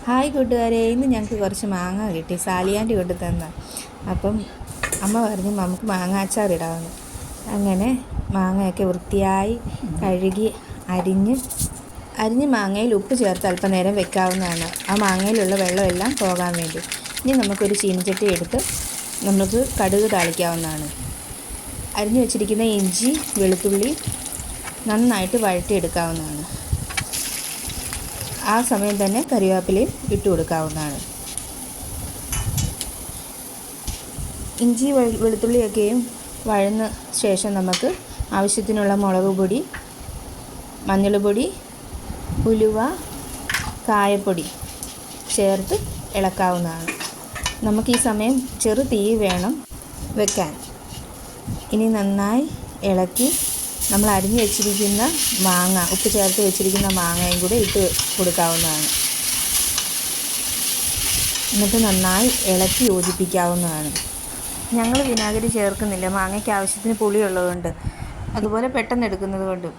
Hi കൂട്ടുകാരെ, ഇന്ന് ഞങ്ങൾക്ക് കുറച്ച് മാങ്ങ കിട്ടി. സാലിയാൻ്റെ കൊണ്ട് തന്ന. അപ്പം അമ്മ പറഞ്ഞു നമുക്ക് മാങ്ങ അച്ചാർ ഇടാമെന്ന്. അങ്ങനെ മാങ്ങയൊക്കെ വൃത്തിയായി കഴുകി അരിഞ്ഞ് മാങ്ങയിൽ ഉപ്പ് ചേർത്ത് അല്പനേരം വെക്കാവുന്നതാണ്. ആ മാങ്ങയിലുള്ള വെള്ളമെല്ലാം പോകാൻ വേണ്ടി. ഇനി നമുക്കൊരു ചീനച്ചട്ടി എടുത്ത് നമുക്ക് കടുക് താളിക്കാവുന്നതാണ്. അരിഞ്ഞു വെച്ചിരിക്കുന്ന ഇഞ്ചി വെളുത്തുള്ളി നന്നായിട്ട് വഴറ്റിയെടുക്കാവുന്നതാണ്. ആ സമയം തന്നെ കറിവേപ്പിലയും ഇട്ട് കൊടുക്കാവുന്നതാണ്. ഇഞ്ചി വെളുത്തുള്ളിയൊക്കെയും വഴന്ന ശേഷം നമുക്ക് ആവശ്യത്തിനുള്ള മുളക് പൊടി, മഞ്ഞൾപ്പൊടി, ഉലുവ, കായപ്പൊടി ചേർത്ത് ഇളക്കാവുന്നതാണ്. നമുക്ക് ഈ സമയം ചെറു തീ വേണം വെക്കാൻ. ഇനി നന്നായി ഇളക്കി നമ്മൾ അരിഞ്ഞു വെച്ചിരിക്കുന്ന മാങ്ങ, ഉപ്പ് ചേർത്ത് വെച്ചിരിക്കുന്ന മാങ്ങയും കൂടെ ഇട്ട് കൊടുക്കാവുന്നതാണ്. എന്നിട്ട് നന്നായി ഇളക്കി യോജിപ്പിക്കാവുന്നതാണ്. ഞങ്ങൾ വിനാഗിരി ചേർക്കുന്നില്ല, മാങ്ങയ്ക്ക് ആവശ്യത്തിന് പുളിയുള്ളതുകൊണ്ട്, അതുപോലെ പെട്ടെന്ന് എടുക്കുന്നത് കൊണ്ട്.